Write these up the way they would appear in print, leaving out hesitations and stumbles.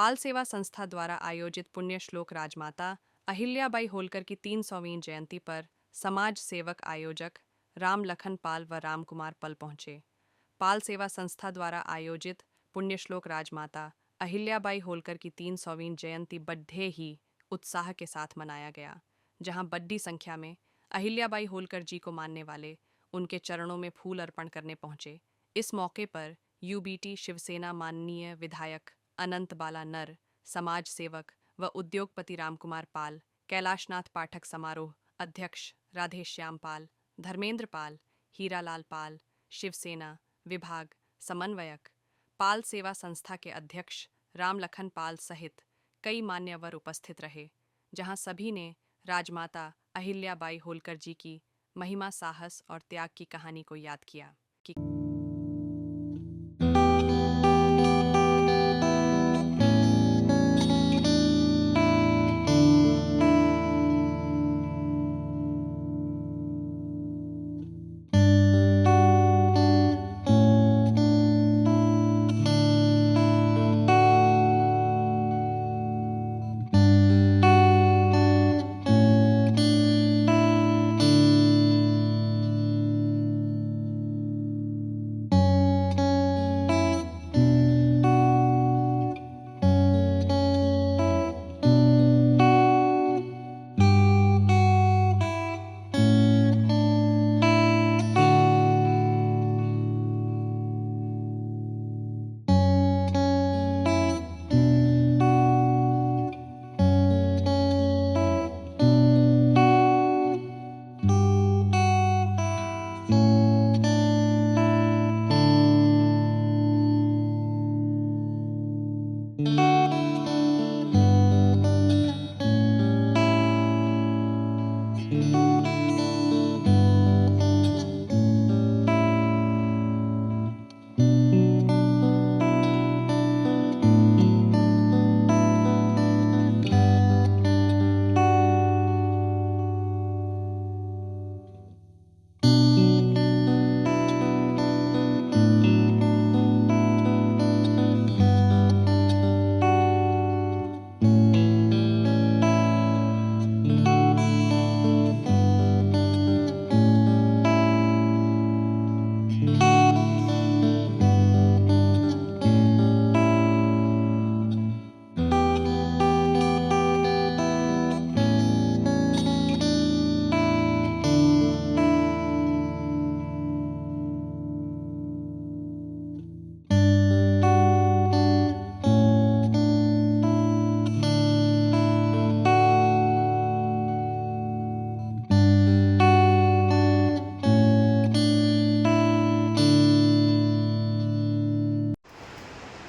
पाल सेवा संस्था द्वारा आयोजित पुण्य श्लोक राजमाता अहिल्याबाई होलकर की 300वीं जयंती पर समाज सेवक आयोजक राम लखन पाल व राम कुमार पल पहुंचे। पाल सेवा संस्था द्वारा आयोजित पुण्य श्लोक राजमाता अहिल्याबाई होलकर की 300वीं जयंती बड़े ही उत्साह के साथ मनाया गया, जहां बड़ी संख्या में अहिल्याबाई होलकर जी को मानने वाले उनके चरणों में फूल अर्पण करने पहुंचे। इस मौके पर यूबीटी शिवसेना माननीय विधायक अनंत बाला नर, समाज सेवक व उद्योगपति रामकुमार पाल, कैलाशनाथ पाठक समारोह अध्यक्ष राधेश्याम पाल, धर्मेंद्र पाल, हीरालाल पाल, शिवसेना विभाग समन्वयक, पाल सेवा संस्था के अध्यक्ष राम लखन पाल सहित कई मान्यवर उपस्थित रहे, जहां सभी ने राजमाता अहिल्याबाई होलकर जी की महिमा, साहस और त्याग की कहानी को याद किया।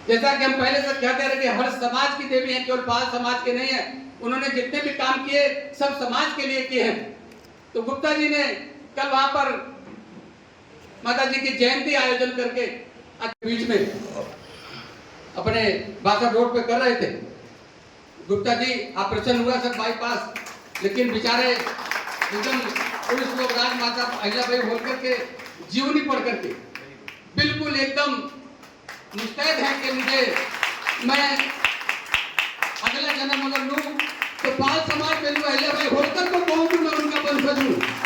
जैसा कि हम पहले से कहते रहे कि हर समाज की देवी है, केवल पाल समाज के नहीं है। उन्होंने जितने भी काम किए सब समाज के लिए किए हैं। तो गुप्ता जी ने कल वहां पर माता जी की जयंती आयोजन करके बीच में अपने बासठ रोड पे कर रहे थे। गुप्ता जी ऑपरेशन हुआ सब बाईपास, लेकिन बेचारे एकदम पुलिस लोग राजमाता अहिल्याबाई होलकर के जीवनी पढ़ करके बिल्कुल एकदम मुस्तैद है कि मुझे मैं अगला जन्म अगर लूं तो पाल समाज में लूं, अहिल्याबाई होलकर को कहूं कि मैं उनका वंशज हूं।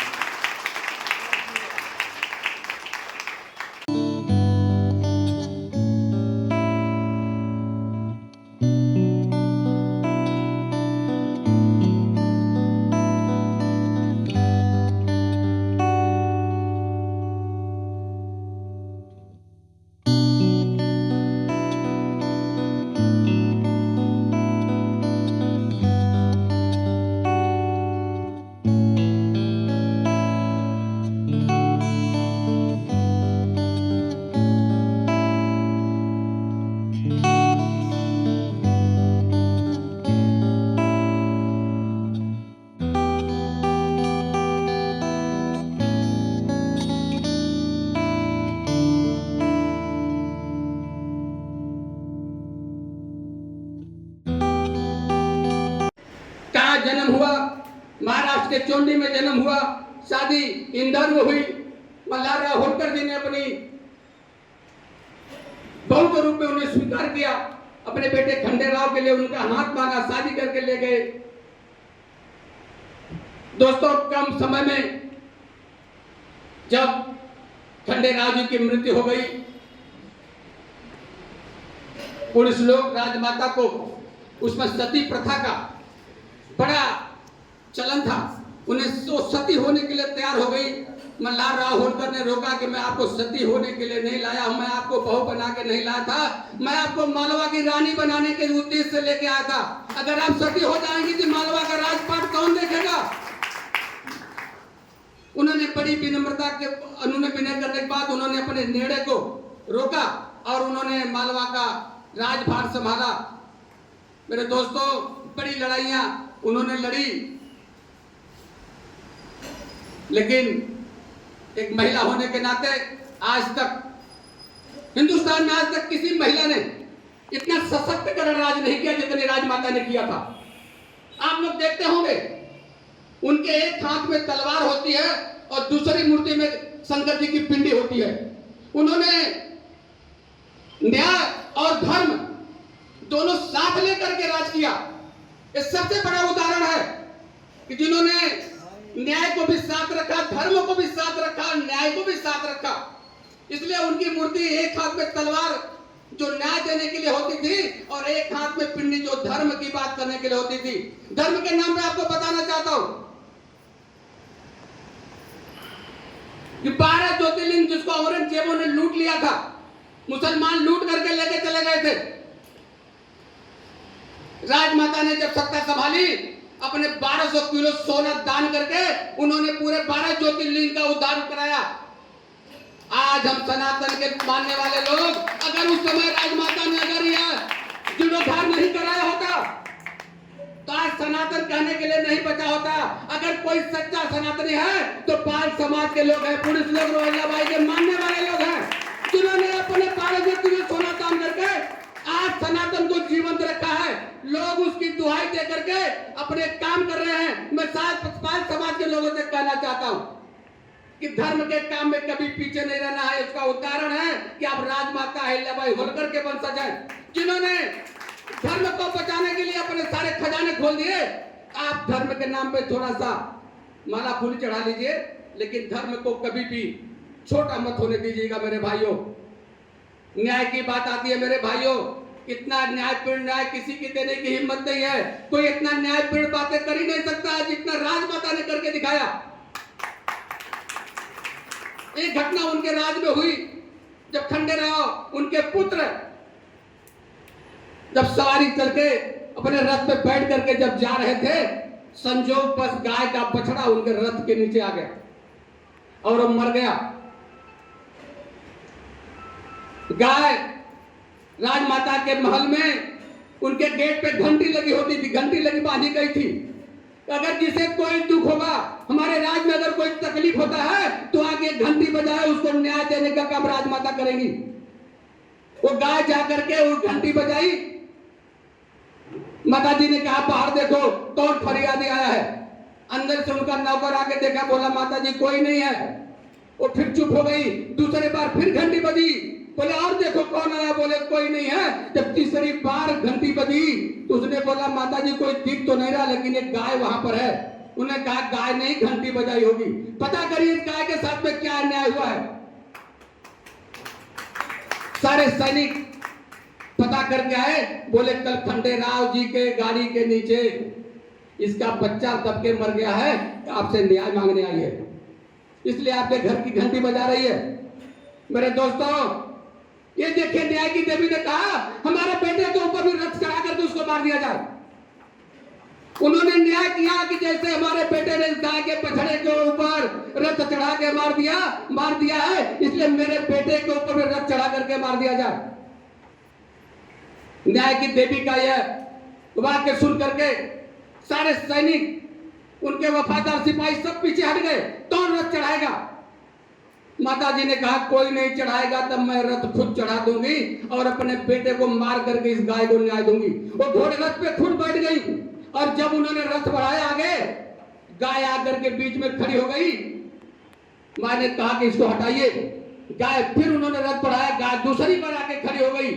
जन्म हुआ, महाराष्ट्र के चोंडी में जन्म हुआ, शादी इंदौर में हुई। मल्हारराव होलकर जी ने अपनी बहू के रूप में उन्हें स्वीकार किया अपने बेटे खंडेराव के लिए उनका हाथ मांगा, शादी करके ले गए। दोस्तों, कम समय में जब खंडेराव जी की मृत्यु हो गई, पुरुष लोग राजमाता को, उसमें सती प्रथा का बड़ा चलन था, उन्हें सती होने के लिए तैयार हो गई। मल्हार राव होलकर ने रोका कि मैं आपको सती होने के लिए नहीं लाया हूं, मैं आपको बहू बना के नहीं लाया था, मैं आपको मालवा की रानी बनाने के उद्देश्य से लेके आया था। अगर आप सती हो जाएंगी तो मालवा का राजपाट कौन देखेगा? उन्होंने बड़ी विनम्रता के उन्होंने विनय करने के बाद उन्होंने अपने निर्णय को रोका और उन्होंने मालवा का राजभार संभाला। मेरे दोस्तों, बड़ी लड़ाइयां उन्होंने लड़ी, लेकिन एक महिला होने के नाते आज तक हिंदुस्तान में आज तक किसी महिला ने इतना सशक्तिकरण राज नहीं किया जितने राजमाता ने किया था। आप लोग देखते होंगे, उनके एक हाथ में तलवार होती है और दूसरी मूर्ति में शंकर जी की पिंडी होती है। उन्होंने न्याय और धर्म दोनों साथ लेकर के राज किया। ये सबसे बड़ा उदाहरण है कि जिन्होंने न्याय को भी साथ रखा, धर्म को भी साथ रखा, न्याय को भी साथ रखा। इसलिए उनकी मूर्ति एक हाथ में तलवार जो न्याय देने के लिए होती थी और एक हाथ में पिंडी जो धर्म की बात करने के लिए होती थी। धर्म के नाम पे आपको बताना चाहता हूं कि 12 ज्योतिर्लिंग जिसको औरंगजेबों ने लूट लिया था, मुसलमान लूट करके लेके चले गए थे। राजमाता ने जब सत्ता संभाली, अपने 1200 किलो सोना दान करके उन्होंने पूरे 12 ज्योतिर्लिंग का उद्धार कराया। आज हम सनातन के मानने वाले लोग, अगर उस समय राजमाता ने अगर यह जीर्णोद्धार नहीं कराया होता तो आज सनातन कहने के लिए नहीं बचा होता। अगर कोई सच्चा सनातनी है तो पाल समाज के लोग हैं, पुरुष लोग, रोहिल्लाबाई के मानने वाले लोग हैं, जिन्होंने अपने 1200 किलो सोना दान करके आज सनातन को जीवंत रखा है। लोग उसकी दुहाई दे करके अपने काम कर रहे हैं। मैं पाल समाज के लोगों से कहना चाहता हूं कि धर्म के काम में कभी पीछे नहीं रहना है। इसका उदाहरण है कि आप राजमाता अहिल्याबाई होलकर के वंशज हैं, जिन्होंने धर्म को बचाने के लिए अपने सारे खजाने खोल दिए। आप धर्म के नाम पे थोड़ा सा माला फूल चढ़ा लीजिए, लेकिन धर्म को कभी भी छोटा मत होने दीजिएगा मेरे भाइयों। न्याय की बात आती है मेरे भाइयों, इतना न्यायपूर्ण न्याय किसी की देने की हिम्मत नहीं है। कोई इतना न्यायपूर्ण बातें कर ही नहीं सकता जितना राजमाता ने करके दिखाया। एक घटना उनके राज में हुई, जब खंडेराव उनके पुत्र जब सवारी करके अपने रथ पे बैठ करके जब जा रहे थे, संजोग बस गाय का बछड़ा उनके रथ के नीचे आ गया और वो मर गया। गाय राजमाता के महल में उनके गेट पे घंटी लगी होती थी, घंटी लगी बांधी गई थी। अगर जिसे कोई दुख होगा, हमारे राज में अगर कोई तकलीफ होता है तो आगे घंटी बजाए उसको न्याय देने का काम राजमाता करेंगी। वो गाय जाकर के वो घंटी बजाई, माता जी ने कहा बाहर देखो कौन फरियादी आया है। अंदर से उनका नौकर आके देखा, बोला माता जी कोई नहीं है। वो फिर चुप हो गई। दूसरी बार फिर घंटी बजी, बोले और देखो कौन आया, बोले कोई नहीं है। जब तीसरी बार घंटी बजी तो उसने बोला माता जी कोई दिख तो नहीं रहा, लेकिन एक गाय वहां पर है। उन्हें कहा गाय नहीं घंटी बजाई होगी, पता करिए इस गाय के साथ में क्या अन्याय हुआ है। सारे सैनिक पता करके आए, बोले कल खंडेराव जी के गाड़ी के नीचे इसका बच्चा दब के मर गया है, आपसे न्याय मांगने आई है, इसलिए आपके घर की घंटी बजा रही है। मेरे दोस्तों, ये देखिए न्याय की देवी ने कहा हमारे बेटे के ऊपर भी रथ चढ़ा करके उसको मार दिया जाए। उन्होंने न्याय किया कि जैसे हमारे बेटे ने गाय के बछड़े के ऊपर रथ चढ़ा के मार दिया है, इसलिए मेरे बेटे के ऊपर भी रथ चढ़ा करके मार दिया जाए। न्याय की देवी का यह वाक्य सुन करके सारे सैनिक, उनके वफादार सिपाही सब पीछे हट गए। कौन रथ चढ़ाएगा? माता जी ने कहा कोई नहीं चढ़ाएगा, तब मैं रथ खुद चढ़ा दूंगी और अपने बेटे को मार करके इस गाय को न्याय दूंगी। वो घोड़े रथ पे खुद बैठ गई और जब उन्होंने रथ बढ़ाया आगे, गाय आकर के बीच में खड़ी हो गई। मां ने कहा कि इसको हटाइए। गाय फिर उन्होंने रथ बढ़ाया, गाय दूसरी बार आके खड़ी हो गई।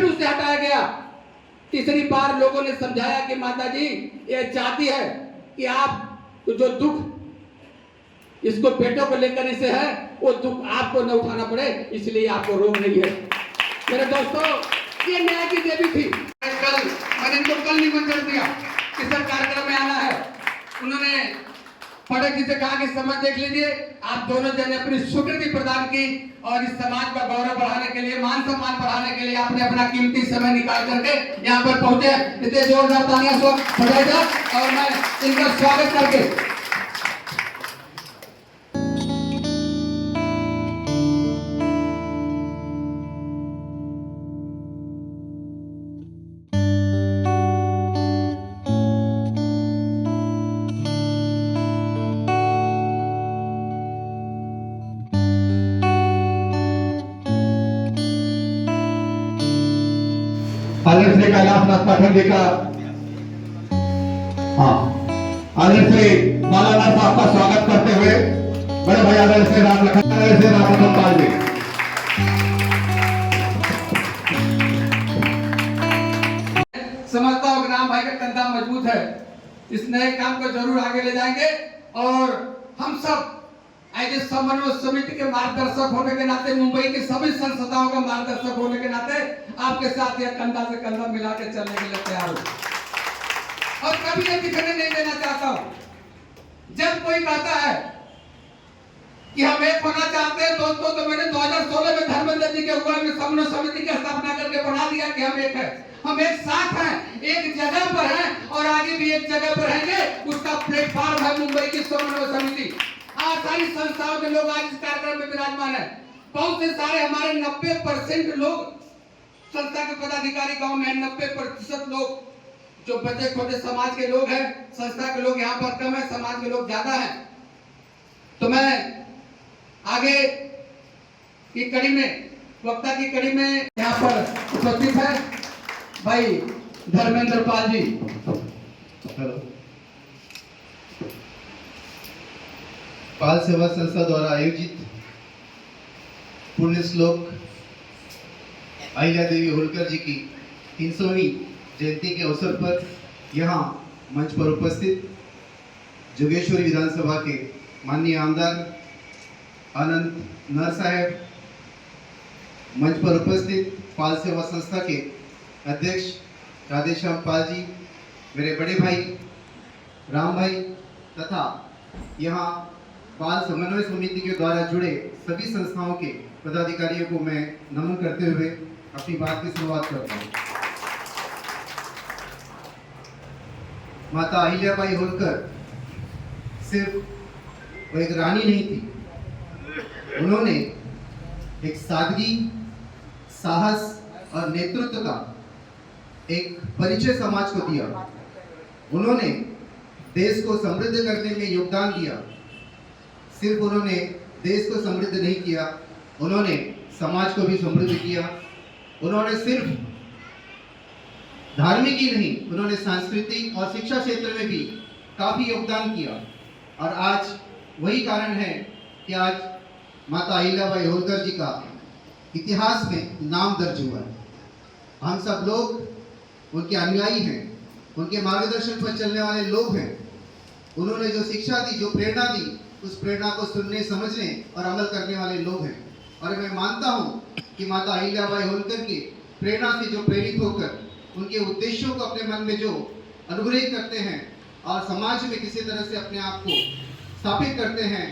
फिर उसे हटाया गया। तीसरी बार लोगों ने समझाया कि माता जी ये चाहती है कि आप जो दुख इसको बेटों को लेकर इसे है वो दुख आपको न उठाना पड़े, इसलिए आपको रोग नहीं है। मेरे दोस्तों, ये न्याय की देवी थी। मैंने इनको कल निमंत्रण दिया कि सर कार्यक्रम में आना है। उन्होंने पटेल जी से कहा कि समय देख लीजिए, आप दोनों जने अपनी स्वीकृति प्रदान की और इस समाज का गौरव बढ़ाने के लिए, मान सम्मान बढ़ाने के लिए आपने अपना कीमती समय निकाल करके यहाँ पर पहुंचे। इतने जोरदार तालियां बजाई जाए और मैं इनका स्वागत करके आदरणीय श्री कैलाशनाथ पाठक जी का आदरणीय श्री मालानाथ साहब का स्वागत करते हुए बड़े भाई आदरणीय श्री राम लखन पाल जी। समझता हूँ कि राम भाई का कंधा मजबूत है, इस नए काम को जरूर आगे ले जाएंगे और हम सब ऐसे समन्वय समिति के मार्गदर्शक होने के नाते, मुंबई के सभी संस्थाओं का मार्गदर्शक होने के नाते आपके साथ यह कंधा से कंधा मिला के चलने के लिए तैयार हूं और कभी ये दिखने नहीं देना चाहता हूं। जब कोई कहता है कि हम एक होना चाहते हैं दोस्तों, तो मैंने 2016 में धर्मेंद्र जी के हुआ में समन्वय समिति की स्थापना करके बना दिया कि हम एक है, हम एक साथ हैं, एक जगह पर हैं और आगे भी एक जगह पर रहेंगे। उसका प्लेटफॉर्म है मुंबई की समन्वय समिति। आज सारी संस्थाओं के लोग आज इस कार्यक्रम में विराजमान है। बहुत से सारे हमारे 90% लोग संस्था के पदाधिकारी गांव में 90% लोग जो बचे खोटे समाज के लोग हैं। संस्था के लोग यहाँ पर कम है, समाज के लोग ज्यादा हैं। तो मैं आगे की कड़ी में, वक्ता की कड़ी में यहाँ पर उपस्थित है भाई धर्मेंद्र पाल जी। हेलो। पाल सेवा संस्था द्वारा आयोजित पुण्य श्लोक अहिल्या देवी होलकर जी की 300वीं जयंती के अवसर पर यहाँ मंच पर उपस्थित जोगेश्वरी विधानसभा के माननीय आमदार आनंद नर साहेब, मंच पर उपस्थित पाल सेवा संस्था के अध्यक्ष राधेश्याम पाल जी, मेरे बड़े भाई राम भाई तथा यहाँ पाल समन्वय समिति के द्वारा जुड़े सभी संस्थाओं के पदाधिकारियों को मैं नमन करते हुए अपनी बात की शुरुआत करता हूँ। माता अहिल्याबाई होलकर सिर्फ वो एक रानी नहीं थी, उन्होंने एक सादगी, साहस और नेतृत्व का एक परिचय समाज को दिया। उन्होंने देश को समृद्ध करने में योगदान दिया। सिर्फ उन्होंने देश को समृद्ध नहीं किया, उन्होंने समाज को भी समृद्ध किया। उन्होंने सिर्फ धार्मिक ही नहीं, उन्होंने सांस्कृतिक और शिक्षा क्षेत्र में भी काफी योगदान किया। और आज वही कारण है कि आज माता अहिल्याबाई होलकर जी का इतिहास में नाम दर्ज हुआ है। हम सब लोग उनके अनुयायी हैं, उनके मार्गदर्शन पर चलने वाले लोग हैं। उन्होंने जो शिक्षा दी, जो प्रेरणा दी, उस प्रेरणा को सुनने, समझने और अमल करने वाले लोग हैं। और मैं मानता हूँ कि माता अहिल्याबाई होलकर की प्रेरणा से जो प्रेरित होकर उनके उद्देश्यों को अपने मन में जो अनुग्रहित करते हैं और समाज में किसी तरह से अपने आप को स्थापित करते हैं,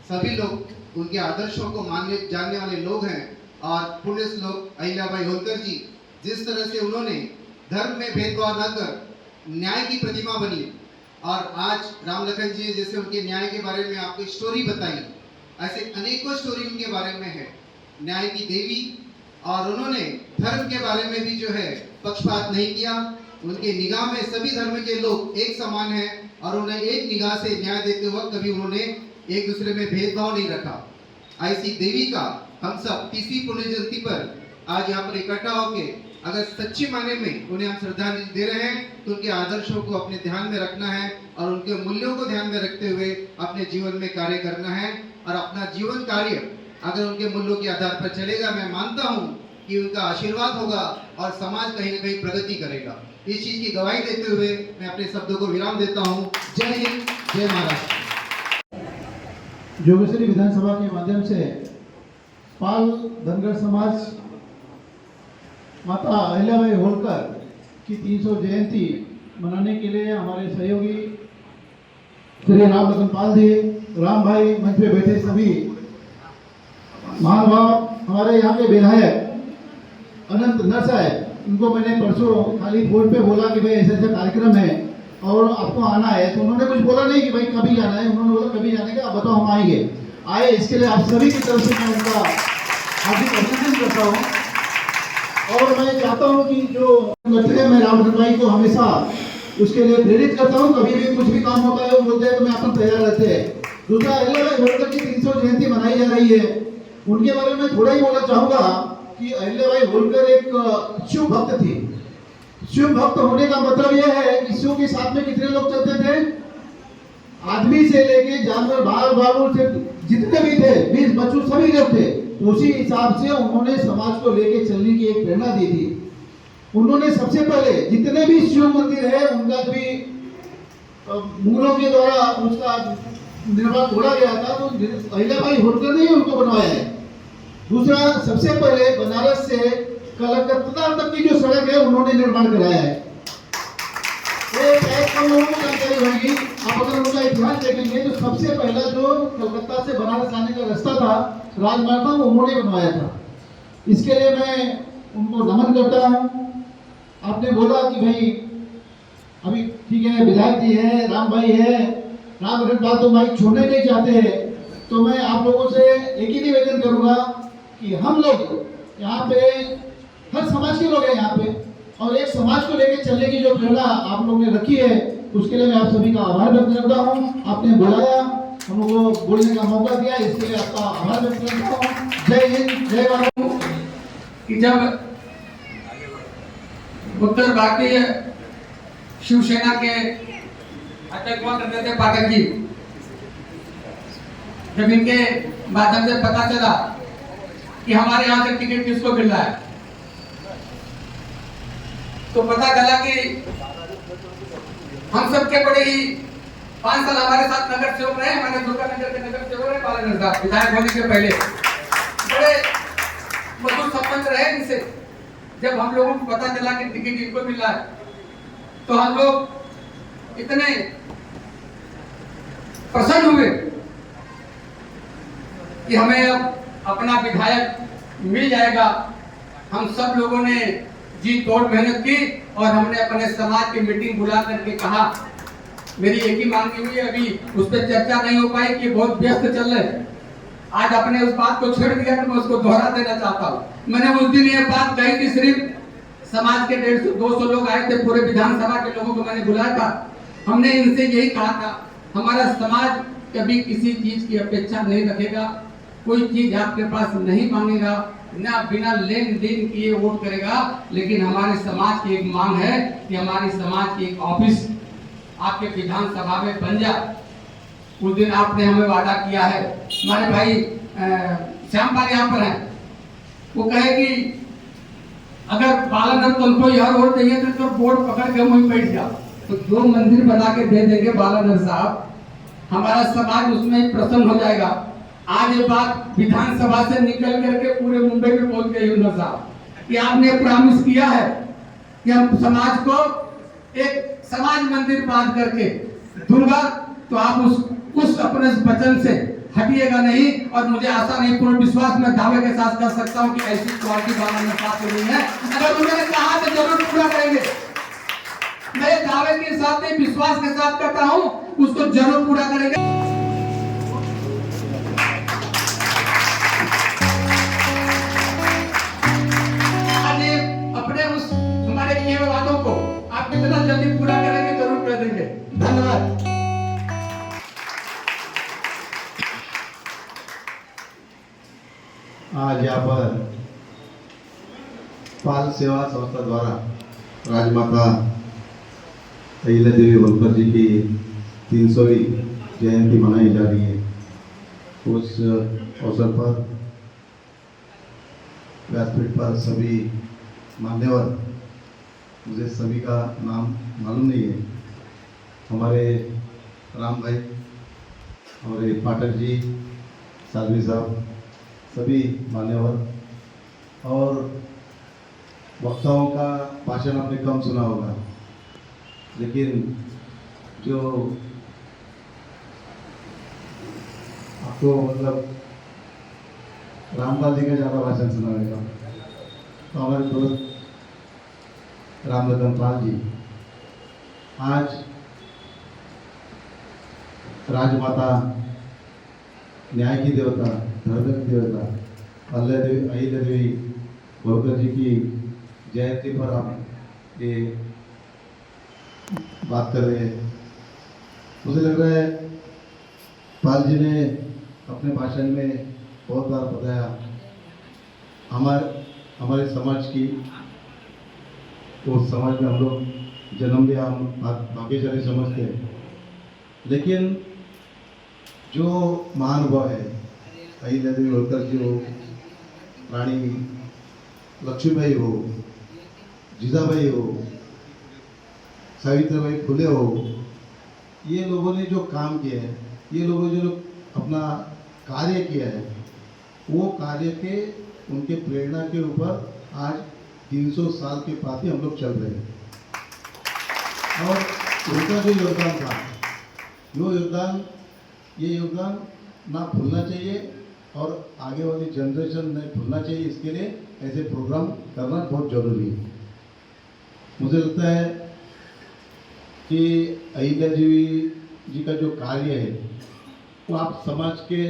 सभी लोग उनके आदर्शों को मानने जानने वाले लोग हैं। और पुण्य श्लोक अहिल्याबाई होलकर जी जिस तरह से उन्होंने धर्म में भेदभाव न कर न्याय की प्रतिमा बनी, और आज राम लखन जी जैसे उनके न्याय के बारे में आपको स्टोरी बताई, ऐसे अनेकों स्टोरी उनके बारे में है, न्याय की देवी। और उन्होंने धर्म के बारे में भी जो है पक्षपात नहीं किया। उनके निगाह में सभी धर्म के लोग एक समान हैं और उन्हें एक निगाह से न्याय देते वक्त कभी उन्होंने एक दूसरे में भेदभाव नहीं रखा। ऐसी देवी का हम सब 30वीं पुण्य जयंती पर आज यहाँ पर इकट्ठा होके अगर सच्चे मायने में उन्हें हम श्रद्धांजलि दे रहे हैं, तो उनके आदर्शों को अपने ध्यान में रखना है और उनके मूल्यों को ध्यान में रखते हुए अपने जीवन में कार्य करना है। और अपना जीवन कार्य अगर उनके मूल्यों के आधार पर चलेगा, मैं मानता हूँ कि उनका आशीर्वाद होगा और समाज कहीं ना कहीं प्रगति करेगा। इस चीज की गवाही देते हुए मैं अपने शब्दों को विराम देता हूँ। जय हिंद, जय महाराष्ट्र। जोगेश्वरी विधानसभा के माध्यम से पाल धनगर समाज माता अहिल्याबाई होलकर की 300 जयंती मनाने के लिए हमारे सहयोगी श्री राम लखन पाल जी, राम भाई, मंच पे बैठे सभी महानुभाव, हमारे यहाँ के विधायक अनंत नर साहब, उनको मैंने परसों खाली फोन पे बोला कि भाई ऐसा ऐसा कार्यक्रम है और आपको आना है, तो उन्होंने कुछ बोला नहीं कि भाई कभी जाना है, उन्होंने बोला कभी जाने का, आप बताओ हम आएंगे। आए, इसके लिए आप सभी की तरफ से मैं उनका हार्दिक अभिनंदन करता हूँ। और मैं चाहता हूँ कि जो करते हैं, मैं राम भाई को हमेशा उसके लिए प्रेरित करता हूँ। कभी भी कुछ भी काम होता है वो बोलते हैं तो मैं अपन तैयार रहते हैं। दूसरा, अहिल्याबाई होलकर की 300 जयंती मनाई जा रही है, उनके बारे में थोड़ा ही बोलना चाहूंगा कि अहिल्याबाई होलकर एक शिव भक्त थी। शिव भक्त होने का मतलब यह है कि शिव के साथ में कितने लोग चलते थे, आदमी से लेके जानवर, भालू से जितने भी थे, 20 बच्चों सभी लोग थे। उसी हिसाब से उन्होंने समाज को लेके चलने की एक प्रेरणा दी थी। उन्होंने सबसे पहले जितने भी शिव मंदिर है उनका भी मुगलों के द्वारा उसका निर्माण तोड़ा गया था, तो अहिल्याबाई होलकर ने उनको बनवाया है। दूसरा, सबसे पहले बनारस से कलकत्ता तक की जो सड़क है उन्होंने निर्माण कराया है। ये कम लोगों को जानकारी होगी, आप अगर उनका इतिहास देखेंगे तो सबसे पहला जो कलकत्ता से बनारस आने का रास्ता था, राजमार्ग था, वो उन्होंने बनवाया था। इसके लिए मैं उनको नमन करता हूँ। आपने बोला कि भाई अभी ठीक है, विधायक जी है, राम भाई है, राम लखन पाल तो माइक छोड़ने नहीं चाहते हैं, तो मैं आप लोगों से एक ही निवेदन करूंगा कि हम लोग यहाँ पे हर समाज के लोग हैं यहाँ पे, और एक समाज को लेकर चलने की जो प्रेरणा आप लोगों ने रखी है उसके लिए मैं आप सभी का आभार व्यक्त करता हूँ। आपने बुलाया, हम लोगों को बोलने का मौका दिया, इसके लिए आपका आभार व्यक्त करता हूँ। जय हिंद, जय भारत। कि जब उत्तर भारतीय शिवसेना के अध्यक्ष हुआ करते थे पाठक जी, जब इनके माध्यम से पता चला कि हमारे यहाँ से टिकट किसको मिल रहा है, तो पता चला कि हम सबके बड़े ही 5 साल हमारे साथ नगर सेवक रहे, हमारे दुर्गा नगर के नगर सेवक रहे बालानगर साहब, विधायक होने के पहले बड़े मधुर संबंध रहे इनसे। जब हम लोगों को पता चला कि टिकट इनको मिल रहा है तो हम लोग इतने प्रसन्न हुए कि हमें अब अपना विधायक मिल जाएगा। हम सब लोगों ने जी तोड़ मेहनत की और हमने अपने समाज की मीटिंग बुला करके कहा, मेरी एक ही मांगी हुई है, अभी उस पर चर्चा नहीं हो पाई कि बहुत व्यस्त चल रहे। आज अपने उस बात को छेड़ दिया तो मैं उसको दोहरा देना चाहता हूँ। मैंने उस दिन ये बात कही थी, सिर्फ समाज के 150-200 लोग आए थे, पूरे विधानसभा के लोगों को मैंने बुलाया था। हमने इनसे यही कहा था, हमारा समाज कभी किसी चीज की अपेक्षा नहीं रखेगा, कोई चीज आपके पास नहीं मांगेगा, ना बिना लेन देन किए वोट करेगा, लेकिन हमारे समाज की एक मांग है कि हमारे समाज की एक ऑफिस आपके विधानसभा में बन जाए। उस दिन आपने हमें वादा किया है। हमारे भाई श्याम पाल यहाँ पर हैं, वो कहे कि अगर बालानगर तुमको यहाँ वोट चाहिए तो वोट पकड़ के वहीं बैठ जाओ, तो 2 मंदिर बना के दे देंगे बालानगर साहब, हमारा समाज उसमें प्रसन्न हो जाएगा। आज ये बात विधानसभा से निकल करके पूरे मुंबई में पहुंच गई यूनुस साहब कि आपने प्रॉमिस किया है कि हम समाज को एक समाज मंदिर बांध करके दूंगा, तो आप उस अपने वचन से हटिएगा नहीं। और मुझे आशा नहीं, पूर्ण विश्वास में दावे के साथ कर सकता हूं कि ऐसी क्वालिटी बालानगर साथ नहीं है। अगर उन्होंने कहा तो जरूर पूरा करेंगे। मैं दावे के साथ नहीं, विश्वास के साथ कहता हूं, उसको जरूर पूरा करेंगे। अपने उस हमारे किए हुए वादों को आप कितना जल्दी पूरा करेंगे जरूर कर देंगे। धन्यवाद। आज यहाँ पर पाल सेवा संस्था द्वारा राजमाता अहिल्या देवी होलकर जी की 300वीं जयंती मनाई जा रही है। उस अवसर पर व्यासपीठ पर सभी मान्यवर, मुझे सभी का नाम मालूम नहीं है, हमारे राम भाई, हमारे पाठक जी, सालवी साहब, सभी मान्यवर और वक्ताओं का भाषण आपने कम सुना होगा, लेकिन जो आपको मतलब रामपाल जी का ज़्यादा भाषण सुना होगा। तो हमारे दोस्त राम लखन पाल जी आज राजमाता, न्याय की देवता, धर्म की देवता अहिल्या देवी होलकर जी की जयंती पर आप ये बात कर रहे हैं। मुझे लग रहा है पाल जी ने अपने भाषण में बहुत बार बताया हमारे समाज की, उस समाज में हम लोग जन्म लिया, हम भाग्यशाली समझते हैं, लेकिन जो महानुभाव है, अहिल्या देवी होलकर जी हो, रानी लक्ष्मीबाई हो, जीजाबाई हो, सावित्रीबाई फुले हो, ये लोगों ने जो काम किया है, ये लोगों ने जो अपना कार्य किया है, वो कार्य के उनके प्रेरणा के ऊपर आज 300 साल के बाद ही हम लोग चल रहे हैं। और उनका जो योगदान था, ये योगदान ना भूलना चाहिए और आगे वाली जनरेशन नहीं भूलना चाहिए। इसके लिए ऐसे प्रोग्राम करना बहुत जरूरी है। मुझे लगता है कि अहिल्या जी का जो कार्य है वो आप समाज के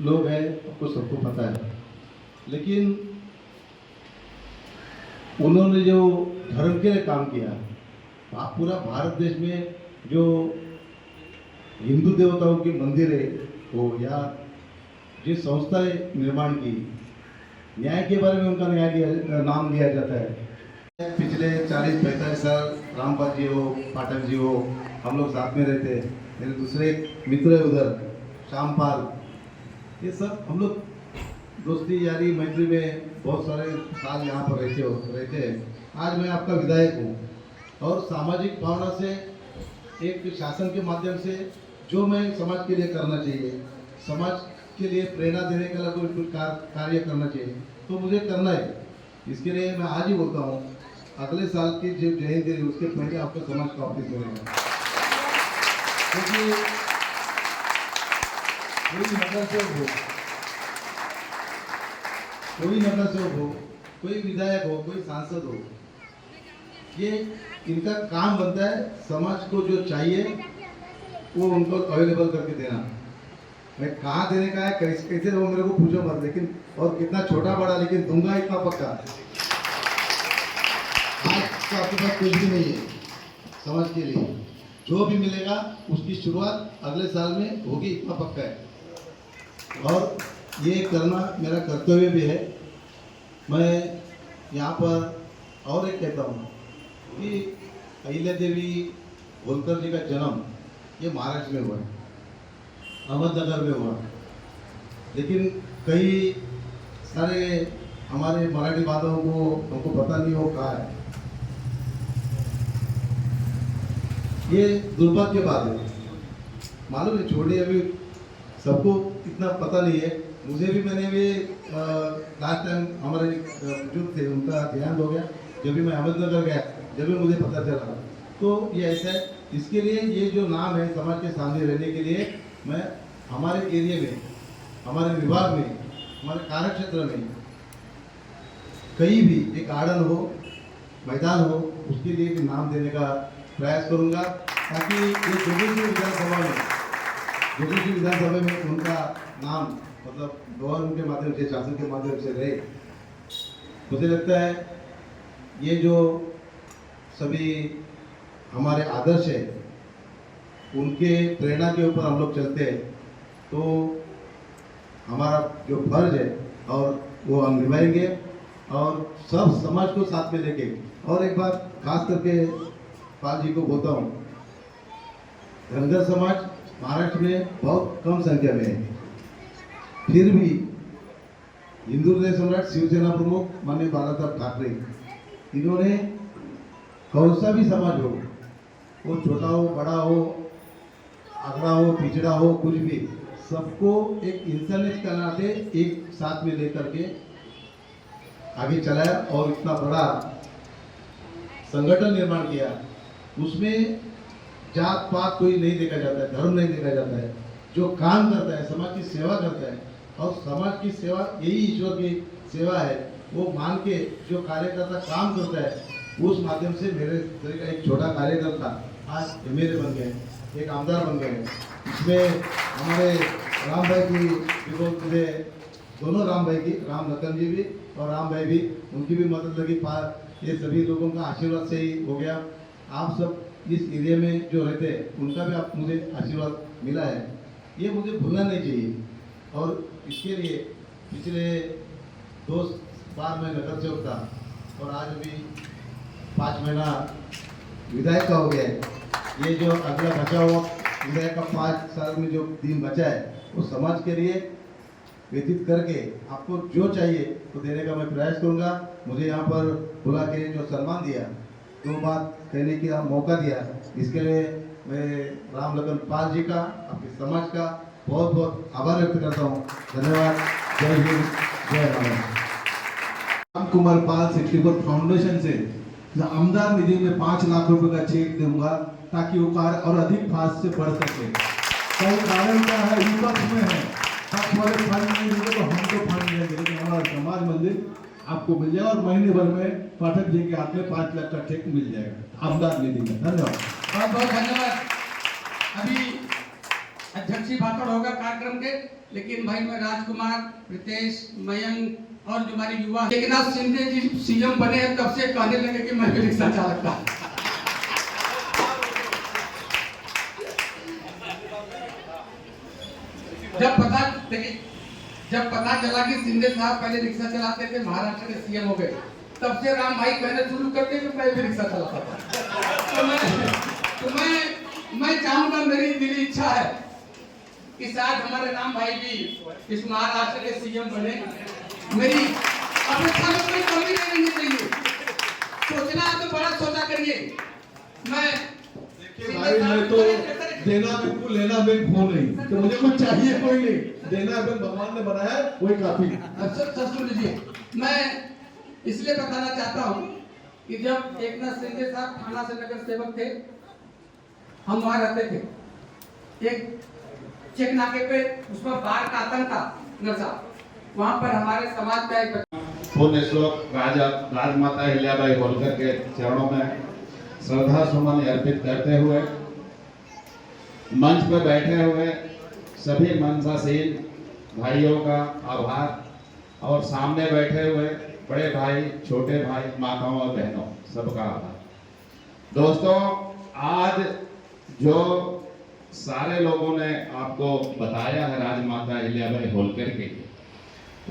लोग हैं, आपको सबको पता है, लेकिन उन्होंने जो धर्म के लिए काम किया, आप पूरा भारत देश में जो हिंदू देवताओं की मंदिरें हो या जिस संस्थाएं निर्माण की, न्याय के बारे में उनका नाम लिया जाता है। पिछले 40-45 साल रामपाल जी हो, पाठक जी हो, हम लोग साथ में रहते हैं। मेरे दूसरे मित्र है उधर, श्यामपाल, ये सब हम लोग दोस्ती यारी मैत्री में बहुत सारे साल यहाँ पर रहते हैं। आज मैं आपका विधायक हूँ और सामाजिक भावना से एक शासन के माध्यम से जो मैं समाज के लिए करना चाहिए, समाज के लिए प्रेरणा देने के लिए कोई कार्य करना चाहिए, तो मुझे करना है। इसके लिए मैं आज ही बोलता हूँ, अगले साल की जो जयंती है उसके पहले आपको समाज का ऑफिस मिलेगा, क्योंकि कोई नगर सेवक हो, कोई विधायक हो, कोई सांसद हो, ये इनका काम बनता है समाज को जो चाहिए वो उनको अवेलेबल करके देना। मैं कहाँ देने का है, कैसे वो मेरे को पूछो मत, लेकिन और कितना छोटा बड़ा, लेकिन दूंगा इतना पक्का। आज तो आपके पास कुछ भी नहीं है समाज के लिए, जो भी मिलेगा उसकी शुरुआत अगले साल में होगी, इतना पक्का है। और ये करना मेरा कर्तव्य भी है। मैं यहाँ पर और एक कहता हूँ कि अहिल्या देवी होलकर जी का जन्म ये महाराष्ट्र में हुआ है, अहमदनगर में हुआ, लेकिन कई सारे हमारे मराठी बांधवों को हमको पता नहीं हो कहाँ है। ये दुर्भाग्य की बात है, मालूम है, छोड़िए, अभी सबको इतना पता नहीं है। मुझे भी, मैंने भी लास्ट टाइम हमारे बुजुर्ग थे, उनका ध्यान हो गया जब भी मैं अहमदनगर गया, जब भी मुझे पता चला। तो ये ऐसा है, इसके लिए ये जो नाम है समाज के सामने रहने के लिए मैं हमारे एरिया में, हमारे विभाग में, हमारे कार्य क्षेत्र में कहीं भी एक गार्डन हो, मैदान हो, उसके लिए भी नाम देने का प्रयास करूंगा, ताकि ये जोगेश्वरी विधानसभा में उनका नाम मतलब गवर्नमेंट के माध्यम से, शासन के माध्यम से रहे। मुझे लगता है ये जो सभी हमारे आदर्श है, उनके प्रेरणा के ऊपर हम लोग चलते हैं, तो हमारा जो फर्ज है और वो हम निभाएंगे और सब समाज को साथ में लेके। और एक बात खास करके पाल जी को बोलता हूँ, धनगर समाज महाराष्ट्र में बहुत कम संख्या में है, फिर भी हिंदू हृदय सम्राट शिवसेना प्रमुख माननीय बालासाहेब ठाकरे, इन्होंने कौन सा भी समाज हो, वो छोटा हो बड़ा हो, अगड़ा हो पिछड़ा हो, कुछ भी, सबको एक इंसानियत के नाते एक साथ में लेकर के आगे चलाया और इतना बड़ा संगठन निर्माण किया। उसमें जात पात कोई नहीं देखा जाता है, धर्म नहीं देखा जाता है। जो काम करता है, समाज की सेवा करता है, और समाज की सेवा यही ईश्वर की सेवा है, वो मान के जो कार्यकर्ता काम करता है, उस माध्यम से मेरे तरह का एक छोटा कार्यकर्ता आज एमएलए बन गए, एक आमदार बन गए। इसमें हमारे राम भाई की भी बहुत मुझे, दोनों राम भाई की, राम लखन जी भी और राम भाई भी, उनकी भी मदद लगी। ये सभी लोगों का आशीर्वाद से ही हो गया। आप सब इस एरिया में जो रहते हैं, उनका भी आप मुझे आशीर्वाद मिला है, ये मुझे भूलना नहीं चाहिए। और इसके लिए पिछले 2 बार मैं नगर सेवक था और आज अभी 5 महीना विधायक का हो गया है। ये जो अगला बचा हुआ विधायक का 5 साल में जो दिन बचा है, वो समाज के लिए व्यतीत करके आपको जो चाहिए तो देने का मैं प्रयास करूंगा। मुझे यहाँ पर बुला के जो सम्मान दिया, 2 बात कहने का मौका दिया, इसके लिए मैं राम लखन पाल जी का, आपके समाज का बहुत बहुत आभार व्यक्त करता हूँ। धन्यवाद। जय हिंद, जय भारत। राम कुमार पाल 64 फाउंडेशन से आमदार निधि में 5 लाख रुपए का चेक दूंगा ताकि वो कार्य और अधिक फास्ट से बढ़ सके। कई कारण क्या है, विपक्ष में है, पक्ष वाले फंड नहीं देंगे तो हम तो फंड नहीं देंगे। हमारा समाज मंदिर आपको मिल जाएगा और महीने भर में पाठक जी के हाथ में 5 लाख का चेक मिल जाएगा आमदार निधि में। धन्यवाद, बहुत बहुत धन्यवाद। अभी अध्यक्ष जी भाषण होगा कार्यक्रम के, लेकिन भाई मैं राजकुमार, प्रीतेश, मयंक और जो हमारे युवा, लेकिन आज शिंदे जी सीएम बने हैं, तब से कहने लगे कि मैं भी रिक्शा चालक था। जब पता चला कि शिंदे साहब पहले रिक्शा चलाते थे, महाराष्ट्र के सीएम हो गए, तब से राम भाई कहने शुरू करते कि मैं भी रिक्शा चलाता था। तो मैं चाहूंगा, मेरी दिली इच्छा है कि शायद हमारे राम भाई भी इस महाराष्ट्र के सीएम बने। मेरी अपेक्षा में कोई कमी नहीं रहनी चाहिए। सोचना है तो बड़ा सोचा करिए। भाई मैं तो देना बैंक को लेना बैंक हो नहीं, तो मुझे कुछ चाहिए कोई नहीं, देना बैंक भगवान ने बनाया है, वही काफी। अच्छा सुन लीजिए, मैं इसलिए बताना चाहता हूँ कि जब एकनाथ शिंदे साहब थाना से नगर सेवक थे, हम वहाँ रहते थे। एक चेक नाके पे उसमें बाढ़ का आतंक था नशा, वहाँ पर हमारे समाज का एक पुण्य श्लोक राजमाता अहिल्याबाई होलकर के चरणों में श्रद्धा सुमन अर्पित करते हुए मंच पर बैठे हुए सभी मनसाशील भाइयों का आभार और सामने बैठे हुए बड़े भाई, छोटे भाई, माताओं और बहनों, सबका आभार। दोस्तों, आज जो सारे लोगों ने आपको बताया है राजमाता अहिल्याबाई होलकर के,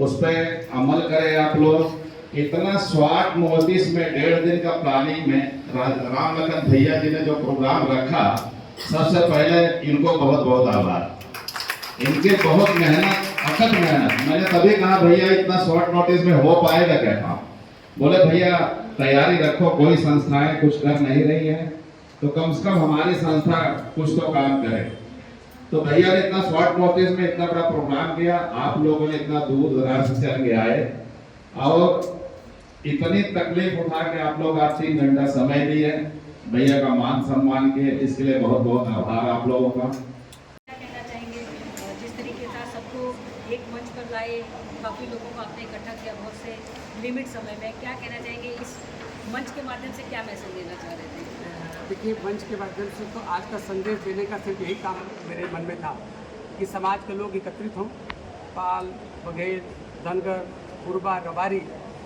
उस पर अमल करें आप लोग। इतना स्वाट नोटिस में 1.5 दिन का प्लानिंग में राम लखन भैया जी ने जो प्रोग्राम रखा, सबसे पहले इनको बहुत बहुत आभार। इनके बहुत मेहनत, अकड़ मेहनत। मैंने तभी कहा भैया इतना शॉर्ट नोटिस में हो पाएगा क्या काम? बोले भैया तैयारी रखो, कोई संस्थाएं कुछ कर नहीं रही है तो कम से कम हमारी संस्था कुछ तो काम करे। तो भैया ने इतना शॉर्ट नोटिस में इतना बड़ा प्रोग्राम किया, आप लोगों ने इतना दूर दराज से चल के आए और इतनी तकलीफ उठा के आप लोग आज 3 घंटा समय दिए, भैया का मान सम्मान किए, इसके लिए बहुत बहुत आभार आप लोगों का। क्या कहना चाहेंगे, जिस तरीके से सबको एक मंच पर लाए, काफ़ी लोगों को आपने इकट्ठा किया बहुत से लिमिट समय में, क्या कहना चाहेंगे, इस मंच के माध्यम से क्या मैसेज देना चाह रहे थे? देखिए, मंच के माध्यम से तो आज का संदेश देने का सिर्फ यही काम मेरे मन में था कि समाज के लोग एकत्रित हों। पाल, बघेल, धनगर, कुरबा, रबारी,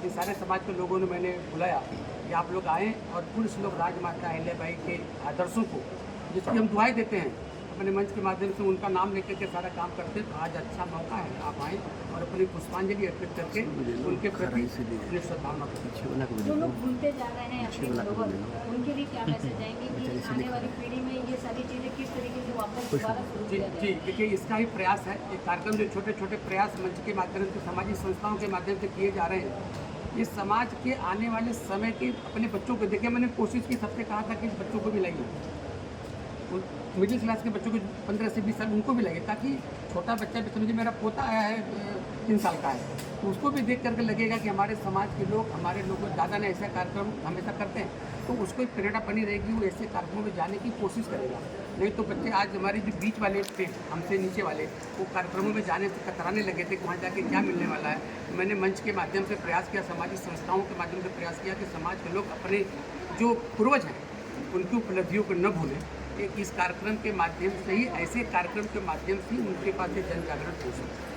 ये सारे समाज के लोगों ने मैंने बुलाया कि आप लोग आएँ और पुरुष लोग राजमाता अहिल्याबाई के आदर्शों को, जिसकी हम दुआएं देते हैं अपने मंच के माध्यम से उनका नाम लेकर के सारा काम करते हैं। तो आज अच्छा मौका है, आप आएँ और अपनी पुष्पांजलि अर्पित करके उनके प्रति अपनी सद्भावना करें। जो लोग भूलते जा रहे हैं अपने धरोहर, उनके लिए क्या मैसेज जाएंगे कि आने वाली पीढ़ी में ये सारी चीज़ें किस तरीके से वापस दोबारा शुरू जी किया जी जाए? देखिए, इसका ही प्रयास है। ये कार्यक्रम जो छोटे छोटे प्रयास मंच के माध्यम से, सामाजिक संस्थाओं के माध्यम से किए जा रहे हैं, ये समाज के आने वाले समय के अपने बच्चों को देखिए, मैंने कोशिश की, सबसे कहा था कि बच्चों को भी लाइए, मिडिल क्लास के बच्चों को 15 से 20 साल उनको भी लगे, ताकि छोटा बच्चा भी समझे। मेरा पोता आया है 3 साल का है, तो उसको भी देख करके लगेगा कि हमारे समाज के लोग, हमारे लोग दादा ने ऐसा कार्यक्रम हमेशा करते हैं, तो उसको एक प्रेरणा बनी रहेगी, वो ऐसे कार्यक्रमों में जाने की कोशिश करेगा। नहीं तो बच्चे आज हमारे जो बीच वाले थे, हमसे नीचे वाले, वो कार्यक्रमों में जाने से कतराने लगे थे कि वहाँ जाके क्या मिलने वाला है। मैंने मंच के माध्यम से प्रयास किया, सामाजिक संस्थाओं के माध्यम से प्रयास किया कि समाज के लोग अपने जो पूर्वज हैं उनकी उपलब्धियों को न भूलें। इस कार्यक्रम के माध्यम से ही, ऐसे कार्यक्रम के माध्यम से उनके पास जन जागरण हो सकता है।